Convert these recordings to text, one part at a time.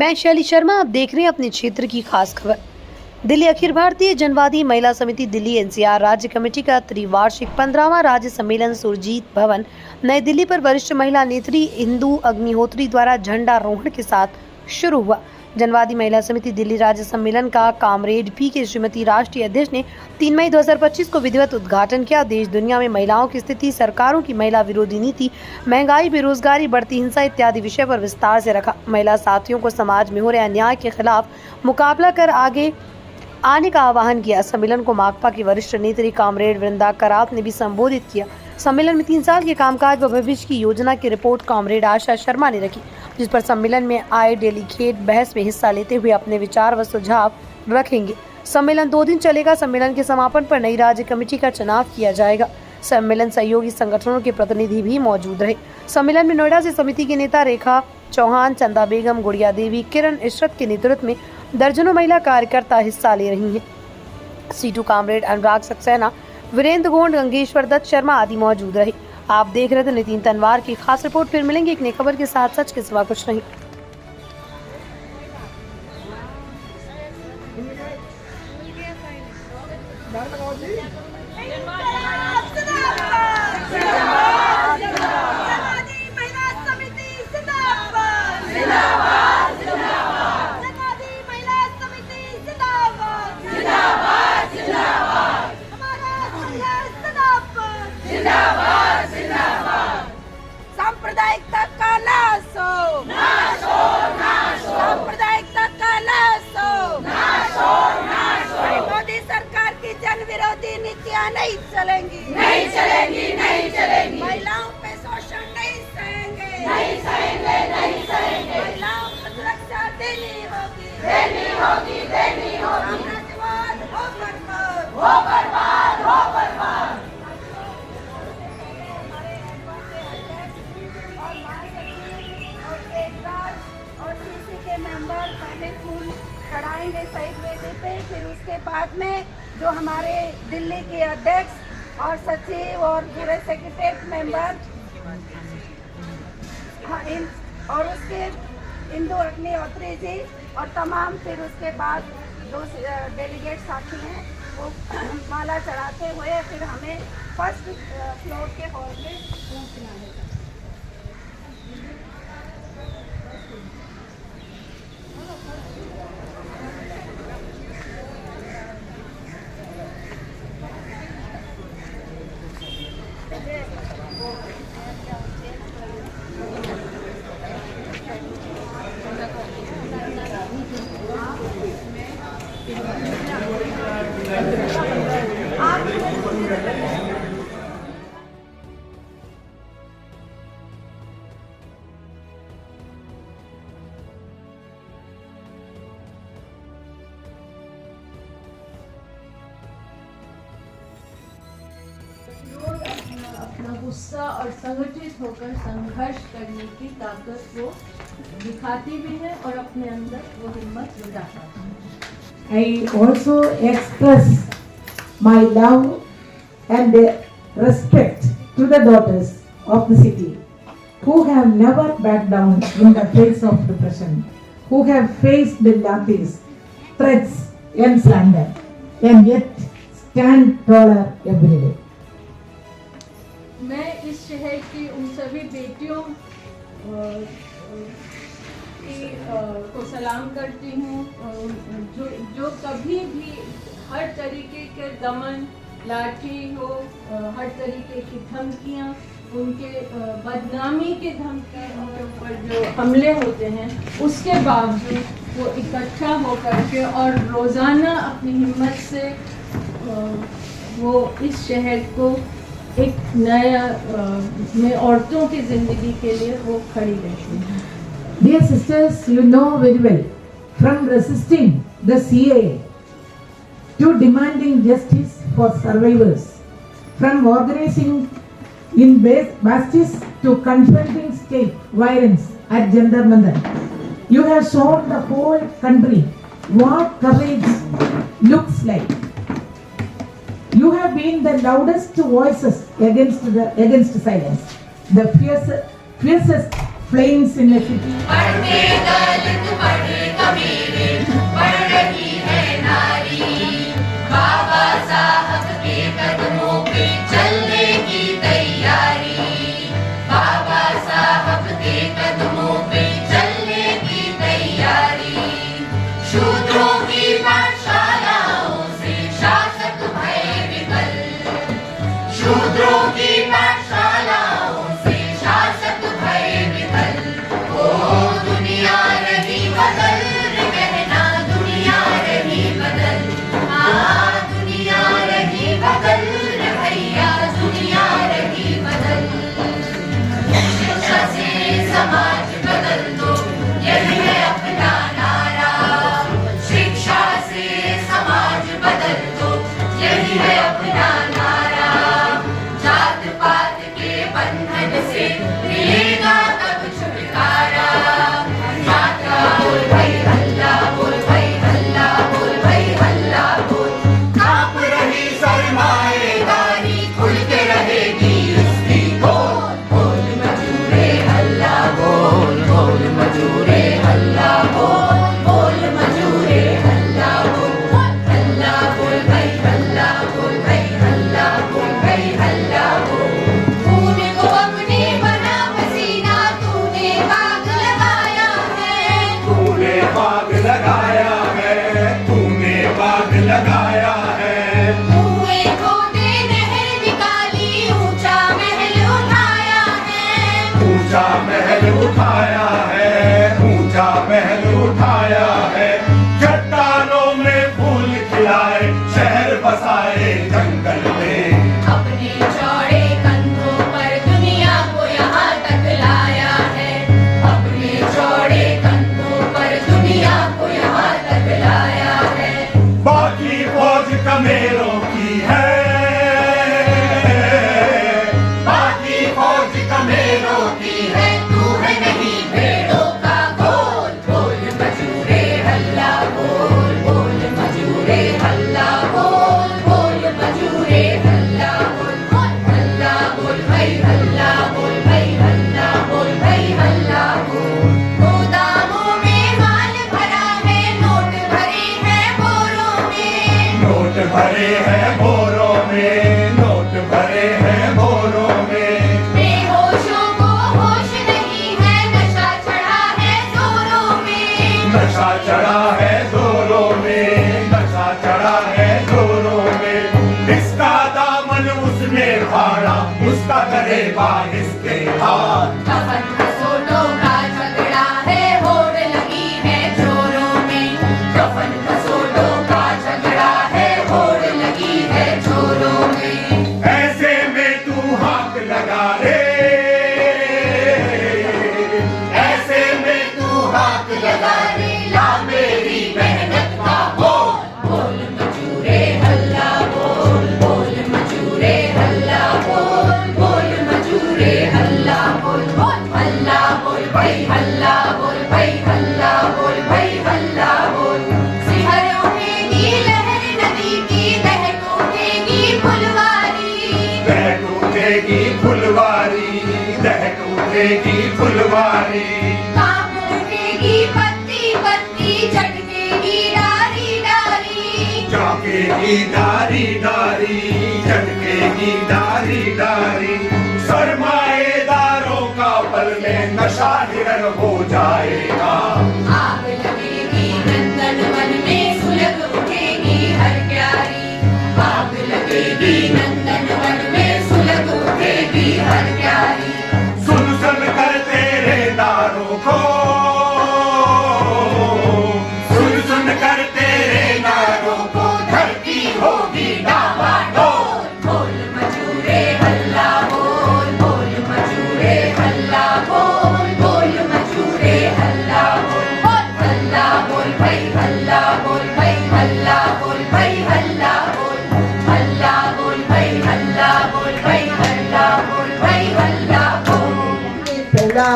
मैं शैली शर्मा, आप देख रहे हैं अपने क्षेत्र की खास खबर। दिल्ली अखिल भारतीय जनवादी महिला समिति दिल्ली एनसीआर राज्य कमेटी का त्रिवार्षिक 15वां राज्य सम्मेलन सुरजीत भवन नई दिल्ली पर वरिष्ठ महिला नेत्री इंदु अग्निहोत्री द्वारा झंडारोहण के साथ शुरू हुआ। जनवादी महिला समिति दिल्ली राज्य सम्मेलन का कामरेड पी के श्रीमती राष्ट्रीय अध्यक्ष ने 3 मई 2025 को विधिवत उद्घाटन किया। देश दुनिया में महिलाओं की स्थिति, सरकारों की महिला विरोधी नीति, महंगाई, बेरोजगारी, बढ़ती हिंसा इत्यादि विषय पर विस्तार से रखा। महिला साथियों को समाज में हो रहे अन्याय के खिलाफ मुकाबला कर आगे आने का आह्वान किया। सम्मेलन को माकपा की वरिष्ठ नेत्री कामरेड वृंदा करात ने भी संबोधित किया। सम्मेलन में 3 साल के कामकाज व भविष्य की योजना की रिपोर्ट कामरेड आशा शर्मा ने रखी, जिस पर सम्मेलन में आए डेलीगेट बहस में हिस्सा लेते हुए अपने विचार व सुझाव रखेंगे। सम्मेलन 2 दिन चलेगा। सम्मेलन के समापन पर नई राज्य कमेटी का चुनाव किया जाएगा। सम्मेलन सहयोगी संगठनों के प्रतिनिधि भी मौजूद रहे। सम्मेलन में नोएडा से समिति के नेता रेखा चौहान, चंदा बेगम, गुड़िया देवी, किरण इशरत के नेतृत्व में दर्जनों महिला कार्यकर्ता हिस्सा ले रही हैं। सीटू कामरेड, अनुराग सक्सेना, वीरेंद्र गोंड, गंगेश्वर दत्त शर्मा आदि मौजूद रहे। आप देख रहे थे नितिन तनवार की खास रिपोर्ट। फिर मिलेंगे एक नई खबर के साथ। सच के सिवा कुछ नहीं। सांप्रदायिकता का नाश हो, नाश हो, नाश हो। सांप्रदायिकता का नाश हो, नाश हो, नाश हो। मोदी सरकार की जन विरोधी नीतियाँ नहीं चलेंगी, नहीं चलेंगी, नहीं चलेंगी। महिलाओं पे शोषण नहीं सहेंगे, नहीं सहेंगे, नहीं सहेंगे। महिलाओं को सुरक्षा देनी होगी, देनी होगी, देनी होगी। साम्राज्यवाद हो बर्बाद, हो बर्बाद, हो बर्बाद। मेंबर पहले फूल चढ़ाएंगे शहीद वेदी पे, फिर उसके बाद में जो हमारे दिल्ली के अध्यक्ष और सचिव और पूरे सेक्रेटरीट मेंबर और उसके इंदु अग्निहोत्री जी और तमाम, फिर उसके बाद जो डेलीगेट साथी हैं वो माला चढ़ाते हुए फिर हमें फर्स्ट फ्लोर के हॉल में पहुंचना है। अपना गुस्सा और संगठित होकर संघर्ष करने की ताकत वो दिखाती भी है और अपने अंदर वो हिम्मत जुटाता है। I also express my love and respect to the daughters of the city who have never backed down in the face of depression, who have faced the lathis, threats and slander and yet stand taller every day. मैं इस शहर की उन सभी बेटियों को सलाम करती हूँ जो कभी भी हर तरीके के दमन, लाठी हो, हर तरीके की धमकियाँ, उनके बदनामी के धमकी, उनके ऊपर जो हमले होते हैं, उसके बावजूद वो इकट्ठा होकर के और रोज़ाना अपनी हिम्मत से वो इस शहर को एक नया में औरतों की जिंदगी के लिए वो खड़ी रहती हैं। Dear sisters, you know very well, from resisting the CAA to demanding justice for survivors, from organizing in bastis to confronting state violence at Jantar Mandir, you have shown the whole country what courage looks like. You have been the loudest voices against silence, the fiercest flames in a city. उठाया है, चट्टानों में फूल खिलाए, शहर बसाए जंगल में। अपने चौड़े कंधों पर दुनिया को यहाँ तक लाया है, अपने चौड़े कंधों पर दुनिया को यहाँ तक लाया है। बाकी फौज कमेरों की है, बाकी फौज कमेरों की है, तू है नहीं भेड़ों का गोल। बोल मजूरे हल्ला बोल, बोल मजूरे हल्ला बोल, बोल मजूरे हल्ला बोल, बोल हल्ला बोल भाई हल्ला बोल, भाई हल्ला बोल, भाई हल्ला बोल। गोदामों में माल भरा है, नोट भरे हैं बोरों में, नोट भरे हैं बोरों में, नोट भरे हैं बोरों में। बेहोशों को होश नहीं है, नशा चढ़ा है जोरों में, नशा चढ़ा है जोरों में, नशा चढ़ा है जोरों में। इसका दामन उसने फाड़ा, उसका गरेबा इसके हाथ। कफन खसोटों का झगड़ा है, होड़ लगी है चोरों में, कफन खसोटों का झगड़ा है, होड़ लगी है चोरों में। ऐसे में तू हाथ लगा रे, ऐसे में तू हाथ लगा रे, ला मेरी मेहनत का बोल। बोल मजूरे हल्ला बोल, बोल मजूरे हल्ला बोल, बोल मजूरे हल्ला बोल, बोल हल्ला बोल भाई हल्ला बोल, भाई हल्ला बोल, भाई हल्ला बोल। सिहर उठेगी लहर नदी की, दहक उठेगी फुलवारी, दहक उठेगी फुलवारी, दहक उठेगी फुलवारी। कांप उठेगी पत्ती पत्ती, झटकेगी डारी डारी, चौंकेगी डारी डारी, झटकेगी डारी डारी। सरमाएदारों का पल में नशा हिरन हो जाएगा। आग लगेगी नंदन वन में, सुलग उठेगी हर प्यारी, आग लगेगी नंदन वन में, सुलग उठेगी हर प्यारी। सुन सुन कर तेरे नारों को, सुन सुन कर तेरे नारों को, धरती होगी डामाडोल। बोल मजूरे हल्ला बोल, बोल मजूरे हल्ला बोल, बोल मजूरे हल्ला बोल, बोल हल्ला बोल भाई हल्ला बोल, भाई हल्ला बोल, भाई हल्ला बोल, हल्ला बोल भाई हल्ला बोल, भाई हल्ला बोल, भाई हल्ला बोल। पहला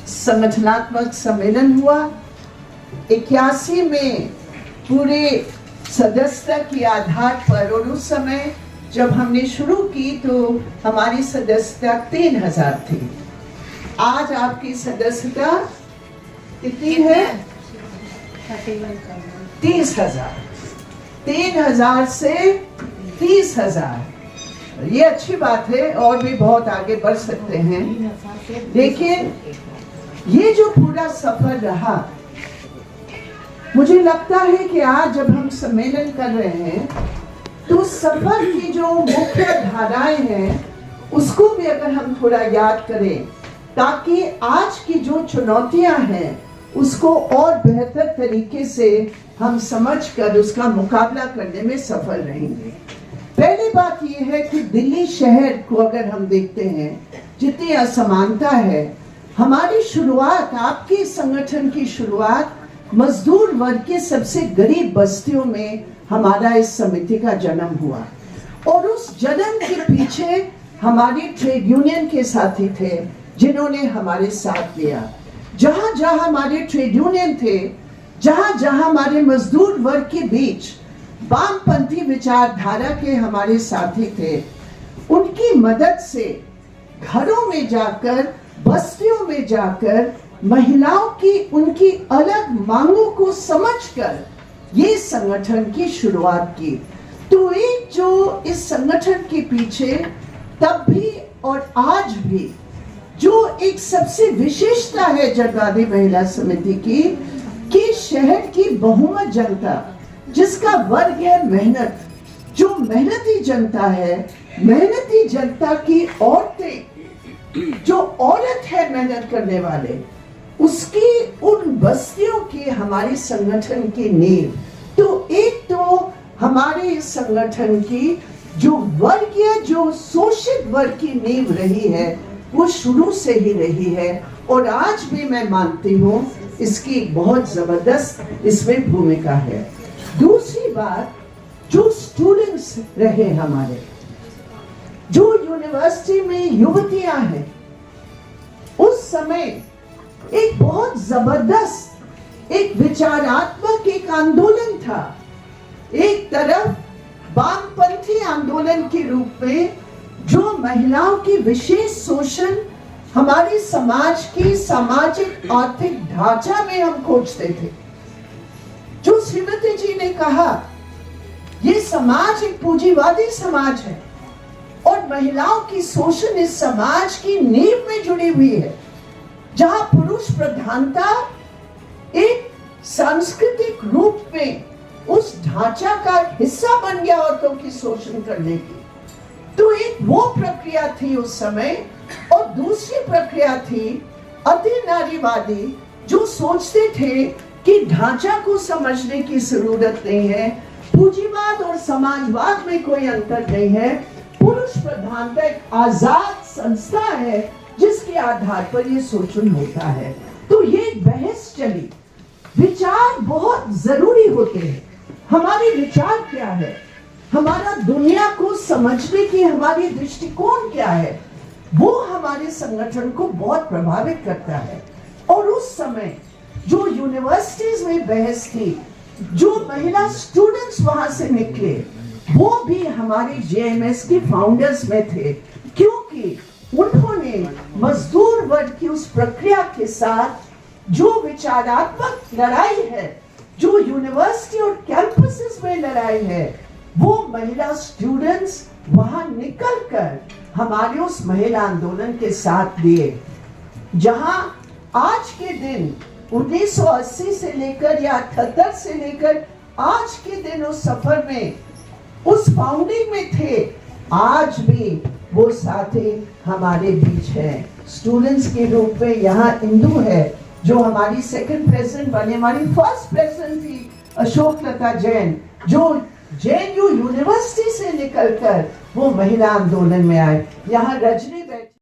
संगठनात्मक सम्मेलन हुआ 81 में पूरे सदस्यता के आधार पर, और उस समय जब हमने शुरू की तो हमारी सदस्यता 3000 थी। आज आपकी सदस्यता कितनी है? 30,000। 3,000 से 30,000, ये अच्छी बात है, और भी बहुत आगे बढ़ सकते हैं। लेकिन ये जो पूरा सफर रहा, मुझे लगता है कि आज जब हम सम्मेलन कर रहे हैं तो सफर की जो मुख्य धाराएं हैं उसको भी अगर हम थोड़ा याद करें, ताकि आज की जो चुनौतियां हैं उसको और बेहतर तरीके से हम समझकर उसका मुकाबला करने में सफल रहेंगे। पहली बात यह है कि दिल्ली शहर को अगर हम देखते हैं, जितनी असमानता है, हमारी शुरुआत, आपके संगठन की शुरुआत मजदूर वर्ग के सबसे गरीब बस्तियों में हमारा इस समिति का जन्म हुआ, और उस जन्म के पीछे हमारी ट्रेड यूनियन के साथी थे जिन्होंने हमारे साथ दिया। जहां जहां हमारे ट्रेड यूनियन थे, जहां जहां हमारे मजदूर वर्ग के बीच वामपंथी विचारधारा के हमारे साथी थे, उनकी मदद से घरों में जाकर, बस्तियों में जाकर महिलाओं की उनकी अलग मांगों को समझकर ये संगठन की शुरुआत की। तो एक जो इस संगठन के पीछे तब भी और आज भी जो एक सबसे विशेषता है जनवादी महिला समिति की, कि शहर की बहुमत जनता, जिसका वर्ग है मेहनत, जो मेहनती जनता है, मेहनती जनता की औरतें, जो औरत है मेहनत करने वाले, उसकी उन बस्तियों की हमारे संगठन की नींव, तो एक तो हमारे इस संगठन की जो वर्गीय, जो शोषित वर्ग की नींव रही है वो शुरू से ही रही है, और आज भी मैं मानती हूँ इसकी बहुत जबरदस्त इसमें भूमिका है। दूसरी बात, जो स्टूडेंट्स रहे हमारे, जो यूनिवर्सिटी में युवतियां हैं, उस समय एक बहुत जबरदस्त एक विचारात्मक एक आंदोलन था। एक तरफ वामपंथी आंदोलन के रूप में जो महिलाओं की विशेष शोषण हमारे समाज की सामाजिक आर्थिक ढांचा में हम खोजते थे, जो श्रीमती जी ने कहा ये समाज एक पूंजीवादी समाज है और महिलाओं की शोषण इस समाज की नींव में जुड़ी हुई है, जहां पुरुष प्रधानता एक सांस्कृतिक रूप में उस ढांचा का हिस्सा बन गया औरतों की शोषण करने की। तो एक वो प्रक्रिया थी उस समय, और दूसरी प्रक्रिया थी अति नारीवादी, जो सोचते थे कि ढांचा को समझने की जरूरत नहीं है, पूंजीवाद और समाजवाद में कोई अंतर नहीं है, पुरुष प्रधानता एक आजाद संस्था है जिसके आधार पर ये शोषण होता है। तो ये बहस चली। विचार बहुत जरूरी होते हैं। हमारे विचार क्या है, हमारा दुनिया को समझने की हमारी दृष्टिकोण क्या है, वो हमारे संगठन को बहुत प्रभावित करता है। और उस समय जो यूनिवर्सिटीज में बहस थी, जो महिला स्टूडेंट्स वहां से निकले, वो भी हमारे जेएमएस के फाउंडर्स में थे, क्योंकि उन्होंने मजदूर वर्ग की उस प्रक्रिया के साथ जो विचारात्मक लड़ाई है, जो यूनिवर्सिटी और कैंपसेस में लड़ाई है, वो महिला स्टूडेंट्स वहां निकलकर हमारे उस महिला आंदोलन के साथ दिए। जहां आज के दिन 1980 से लेकर या 78 से लेकर आज के दिन उस सफर में, उस फाउंडिंग में थे, आज भी वो साथी हमारे बीच हैं। स्टूडेंट्स के रूप में यहाँ इंदु है, जो हमारी सेकंड प्रेसिडेंट बने, हमारी फर्स्ट प्रेसिडेंट थी अशोक लता जैन, जो जेएनयू यूनिवर्सिटी से निकलकर वो महिला आंदोलन में आए। यहाँ रजनी बैठी।